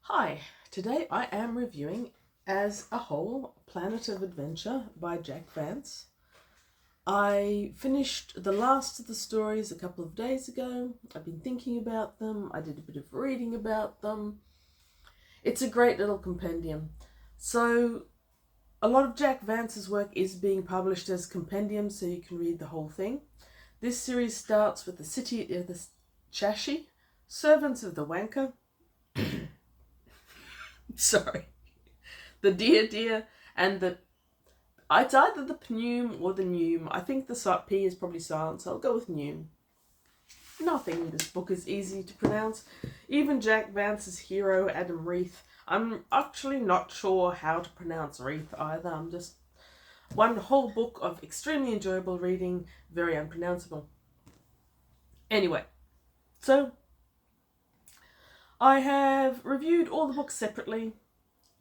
Hi, today I am reviewing As a Whole, Planet of Adventure by Jack Vance. I finished the last of the stories a couple of days ago. I've been thinking about them. I did a bit of reading about them. It's a great little compendium. So a lot of Jack Vance's work is being published as compendiums, so you can read the whole thing. This series starts with the city of the Tschai, servants of the wanker. Sorry. The deer, and it's either the pneum or the neum. I think the P is probably silent, so I'll go with neum. Nothing in this book is easy to pronounce. Even Jack Vance's hero, Adam Reith. I'm actually not sure how to pronounce Reith either. I'm just one whole book of extremely enjoyable reading, very unpronounceable. Anyway, so I have reviewed all the books separately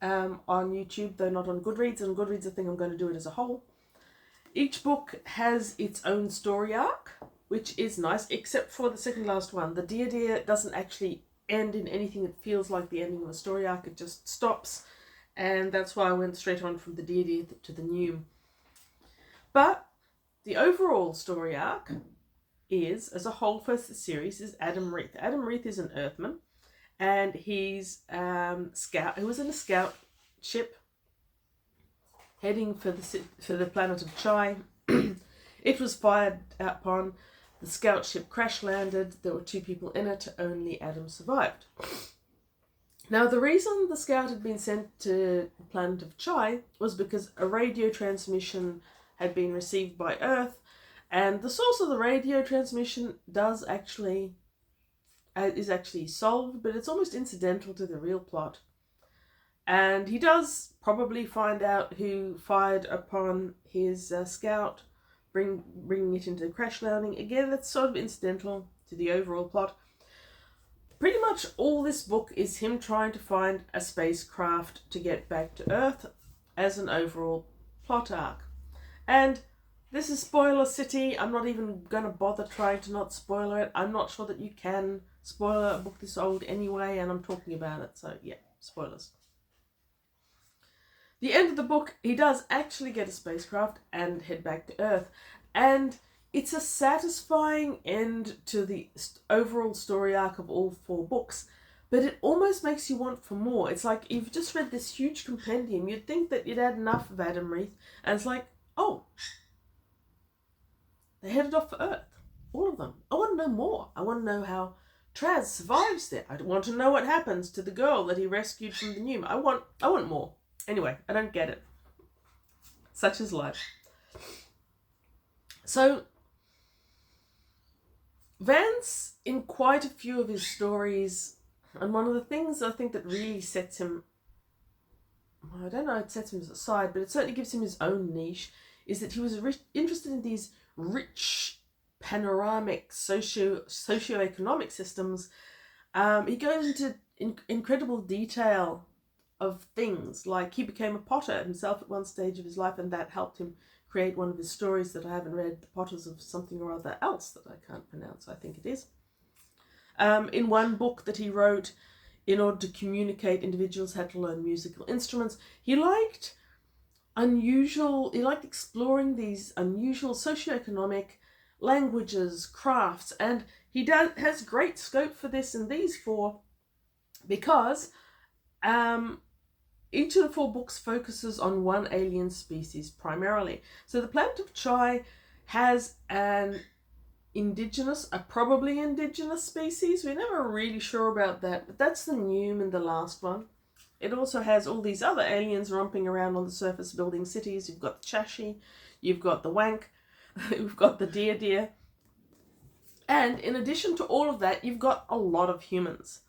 on YouTube, though not on Goodreads. On Goodreads, I think I'm going to do it as a whole. Each book has its own story arc, which is nice, except for the second last one. The Dear doesn't actually end in anything that feels like the ending of a story arc. It just stops, and that's why I went straight on from the Dear to the Neum. But the overall story arc is, as a whole for the series, is Adam Reith. Adam Reith is an Earthman, and he's scout. He was in a scout ship heading for the planet of Tschai. It was fired upon. The scout ship crash landed. There were 2 people in it. Only Adam survived. Now, the reason the scout had been sent to the planet of Tschai was because a radio transmission had been received by Earth, and the source of the radio transmission is actually solved, but it's almost incidental to the real plot. And he does probably find out who fired upon his scout, bringing it into crash landing. Again, that's sort of incidental to the overall plot. Pretty much all this book is him trying to find a spacecraft to get back to Earth as an overall plot arc. And this is spoiler city. I'm not even going to bother trying to not spoiler it. I'm not sure that you can spoiler a book this old anyway, and I'm talking about it, so yeah, spoilers. The end of the book, he does actually get a spacecraft and head back to Earth, and it's a satisfying end to the overall story arc of all 4 books, but it almost makes you want for more. It's like you've just read this huge compendium. You'd think that you'd had enough of Adam Reith, and it's like, oh, they headed off for Earth, all of them. I want to know more. I want to know how Traz survives there. I want to know what happens to the girl that he rescued from the Neum. I want more. Anyway, I don't get it. Such is life. So, Vance, in quite a few of his stories, and one of the things I think that really sets him, I don't know, it sets him aside, but it certainly gives him his own niche, is that he was interested in these rich, panoramic, socio-economic systems. He goes into incredible detail of things, like he became a potter himself at one stage of his life, and that helped him create one of his stories that I haven't read, The Potters of something or other else that I can't pronounce, I think it is. In one book that he wrote, in order to communicate, individuals had to learn musical instruments. He liked exploring these unusual socioeconomic languages, crafts, and he has great scope for this in these 4, because each of the 4 books focuses on one alien species primarily. So the planet of Tschai has a probably indigenous species. We're never really sure about that, but that's the Neum in the last one. It also has all these other aliens romping around on the surface building cities. You've got the Tschai, you've got the Wank, you've got the Deer. And in addition to all of that, you've got a lot of humans.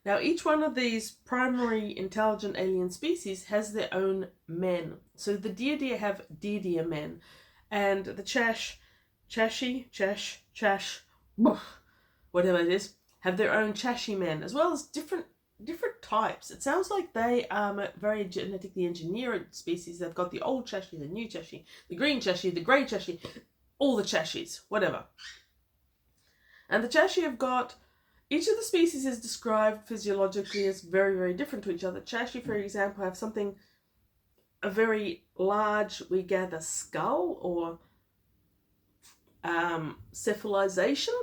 Now, each one of these primary intelligent alien species has their own men. So the Deer have Deer men, and the Tschai, whatever it is, have their own Tschai men, as well as different types. It sounds like they are very genetically engineered species. They've got the old Tschai, the new Tschai, the green Tschai, the grey Tschai, all the Tschais, whatever. And the Tschai have got Each of the species is described physiologically as very, very different to each other. Tschai, for example, have a very large, we gather, skull or cephalization,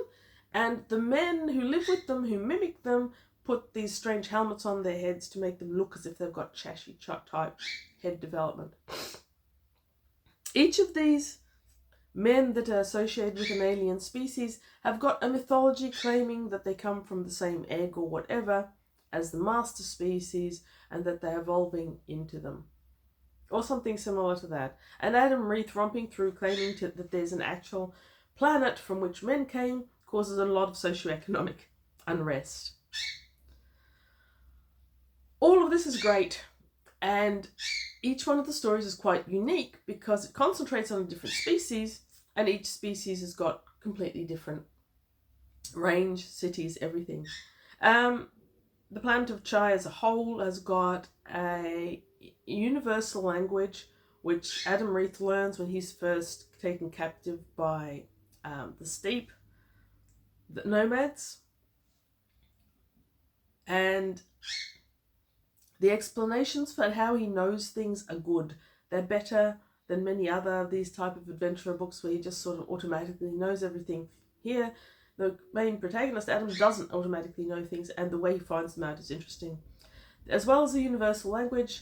and the men who live with them, who mimic them, put these strange helmets on their heads to make them look as if they've got Tschai type head development. Each of these men that are associated with an alien species have got a mythology claiming that they come from the same egg or whatever as the master species and that they're evolving into them. Or something similar to that. And Adam Reith romping through claiming that there's an actual planet from which men came causes a lot of socioeconomic unrest. All of this is great, and each one of the stories is quite unique because it concentrates on a different species, and each species has got completely different range, cities, everything. The planet of Tschai as a whole has got a universal language which Adam Reith learns when he's first taken captive by the steppe, the nomads, and the explanations for how he knows things are good. They're better than many other of these type of adventurer books where he just sort of automatically knows everything. Here, the main protagonist, Adam, doesn't automatically know things, and the way he finds them out is interesting. As well as the universal language,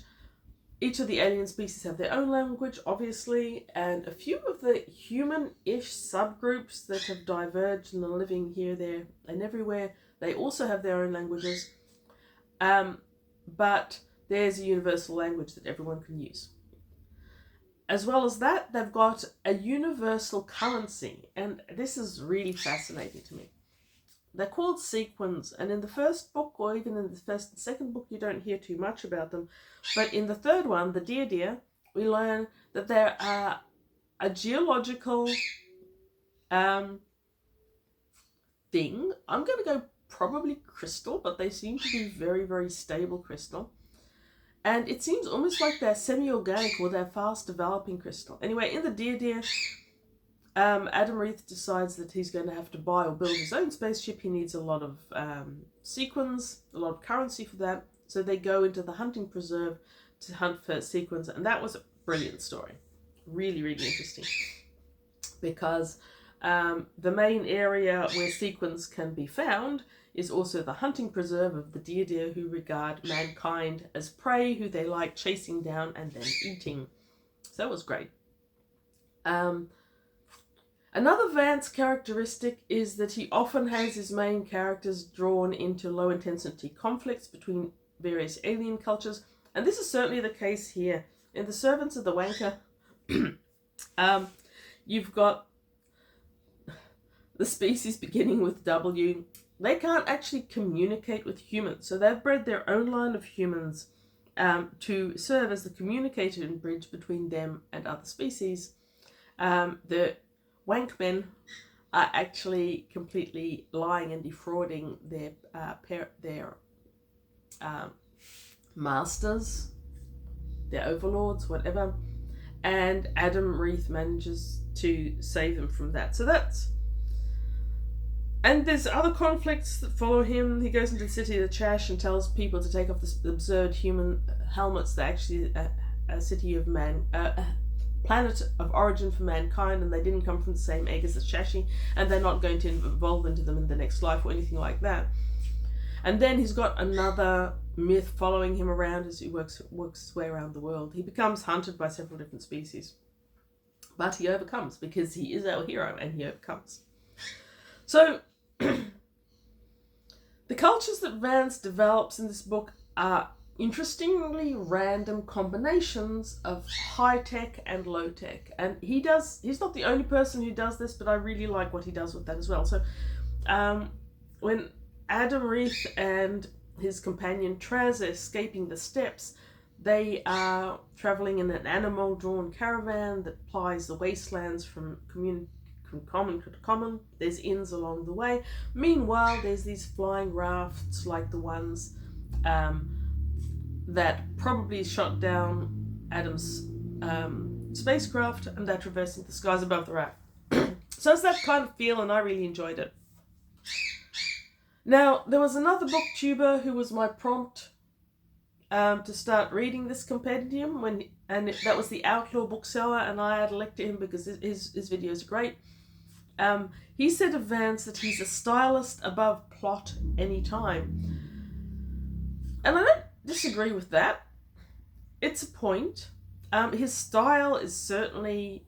each of the alien species have their own language, obviously, and a few of the human-ish subgroups that have diverged and are living here, there, and everywhere, they also have their own languages. But there's a universal language that everyone can use. As well as that, they've got a universal currency, and this is really fascinating to me. They're called sequins, and in the first book, or even in the first and second book, you don't hear too much about them. But in the third one, the Deer, we learn that there are a geological thing. I'm going to go probably crystal, but they seem to be very, very stable crystal. And it seems almost like they're semi-organic or they're fast-developing crystal. Anyway, in the Deer, Adam Reith decides that he's going to have to buy or build his own spaceship. He needs a lot of sequins, a lot of currency for that. So they go into the hunting preserve to hunt for sequins. And that was a brilliant story. Really, really interesting. Because the main area where sequins can be found is also the hunting preserve of the Deer, who regard mankind as prey, who they like chasing down and then eating. So that was great. Another Vance characteristic is that he often has his main characters drawn into low-intensity conflicts between various alien cultures, and this is certainly the case here. In The Servants of the Wanker, you've got the species beginning with W. They can't actually communicate with humans, so they've bred their own line of humans to serve as the communicator and bridge between them and other species. The Wankmen are actually completely lying and defrauding their masters, their overlords, whatever, and Adam Reith manages to save them from that. So that's... And there's other conflicts that follow him. He goes into the city of Tschai and tells people to take off the absurd human helmets. They're actually a city of planet of origin for mankind, and they didn't come from the same egg as the Tschai, and they're not going to evolve into them in the next life or anything like that. And then he's got another myth following him around as he works his way around the world. He becomes hunted by several different species, but he overcomes because he is our hero, and he overcomes. So the cultures that Vance develops in this book are interestingly random combinations of high-tech and low-tech. And he's not the only person who does this, but I really like what he does with that as well. So when Adam Reith and his companion Traz are escaping the steppes, they are travelling in an animal-drawn caravan that plies the wastelands from common to common. There's inns along the way. Meanwhile, there's these flying rafts like the ones that probably shot down Adam's spacecraft, and they're traversing the skies above the raft. So it's that kind of feel, and I really enjoyed it. Now, there was another booktuber who was my prompt to start reading this compendium, that was the Outlaw Bookseller, and I had elected him because his videos are great. He said of Vance that he's a stylist above plot anytime. And I don't disagree with that. It's a point. His style is certainly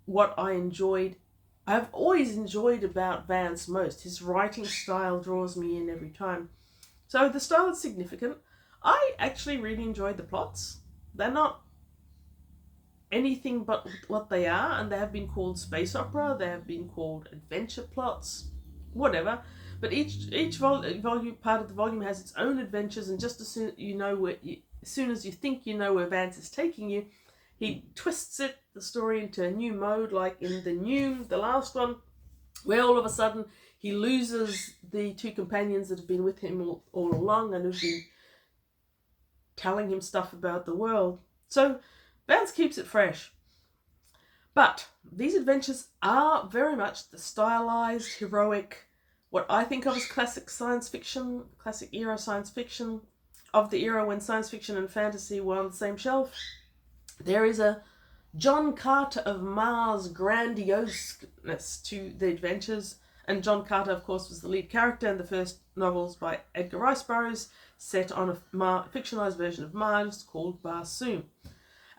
what I've always enjoyed about Vance most. His writing style draws me in every time. So the style is significant. I actually really enjoyed the plots. They're not anything but what they are, and they have been called space opera, they have been called adventure plots, whatever. But each volume, part of the volume, has its own adventures, and just as soon as you think you know where Vance is taking you, he twists the story into a new mode, like in the New, the last one, where all of a sudden he loses the two companions that have been with him all along and have been telling him stuff about the world. So Vance keeps it fresh. But these adventures are very much the stylized, heroic, what I think of as classic science fiction, classic era science fiction, of the era when science fiction and fantasy were on the same shelf. There is a John Carter of Mars grandioseness to the adventures, and John Carter, of course, was the lead character in the first novels by Edgar Rice Burroughs, set on a fictionalized version of Mars called Barsoom.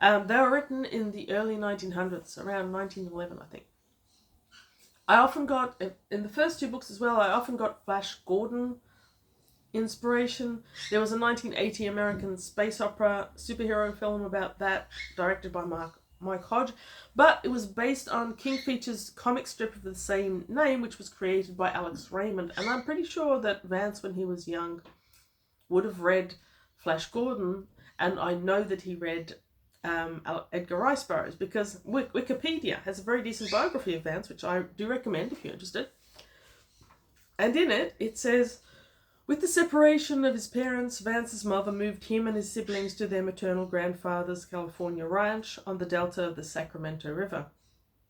They were written in the early 1900s, around 1911, I think. I often got, in the first two books as well, I often got Flash Gordon inspiration. There was a 1980 American space opera superhero film about that, directed by Mike Hodge, but it was based on King Feature's comic strip of the same name, which was created by Alex Raymond. And I'm pretty sure that Vance, when he was young, would have read Flash Gordon, and I know that he read Edgar Rice Burroughs, because Wikipedia has a very decent biography of Vance, which I do recommend if you're interested. And in it says, with the separation of his parents, Vance's mother moved him and his siblings to their maternal grandfather's California ranch on the delta of the Sacramento River.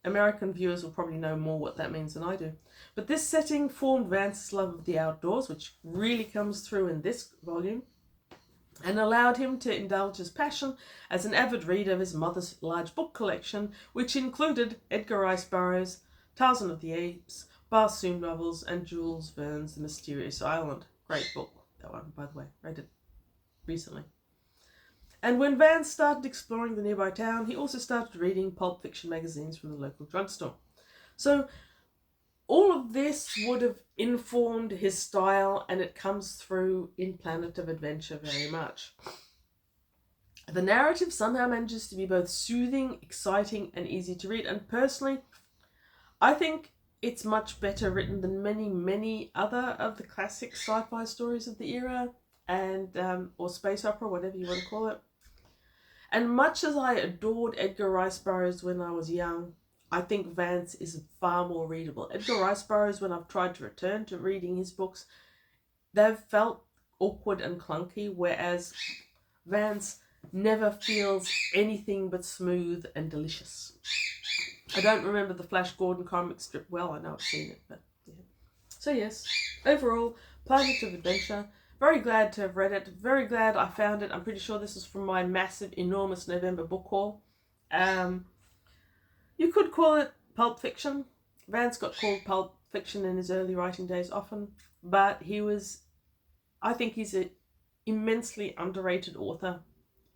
American viewers will probably know more what that means than I do. But this setting formed Vance's love of the outdoors, which really comes through in this volume, and allowed him to indulge his passion as an avid reader of his mother's large book collection, which included Edgar Rice Burroughs' Tarzan of the Apes, Barsoom novels, and Jules Verne's The Mysterious Island. Great book, that one, by the way. Read it recently. And when Vance started exploring the nearby town, he also started reading pulp fiction magazines from the local drugstore. So all of this would have informed his style, and it comes through in Planet of Adventure very much. The narrative somehow manages to be both soothing, exciting, and easy to read. And personally, I think it's much better written than many, many other of the classic sci-fi stories of the era, and or space opera, whatever you want to call it. And much as I adored Edgar Rice Burroughs when I was young, I think Vance is far more readable. Edgar Rice Burroughs, when I've tried to return to reading his books, they've felt awkward and clunky, whereas Vance never feels anything but smooth and delicious. I don't remember the Flash Gordon comic strip well. I know I've seen it, but yeah. So yes, overall, Planet of Adventure. Very glad to have read it. Very glad I found it. I'm pretty sure this is from my massive, enormous November book haul. You could call it pulp fiction. Vance got called pulp fiction in his early writing days often, but I think he's an immensely underrated author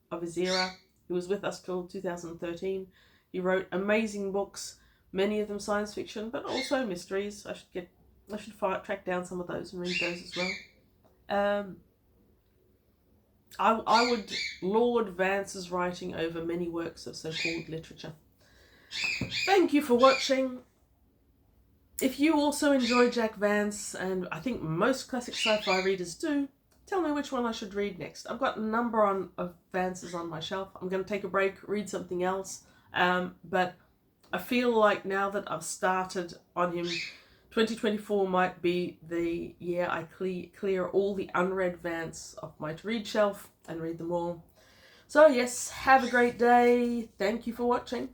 of his era. He was with us till 2013. He wrote amazing books, many of them science fiction, but also mysteries. I should track down some of those and read those as well. I would laud Vance's writing over many works of so-called literature. Thank you for watching. If you also enjoy Jack Vance, and I think most classic sci-fi readers do, tell me which one I should read next. I've got a number of Vance's on my shelf. I'm going to take a break, read something else. But I feel like now that I've started on him, 2024 might be the year I clear all the unread Vance off my to-read shelf and read them all. So yes, have a great day. Thank you for watching.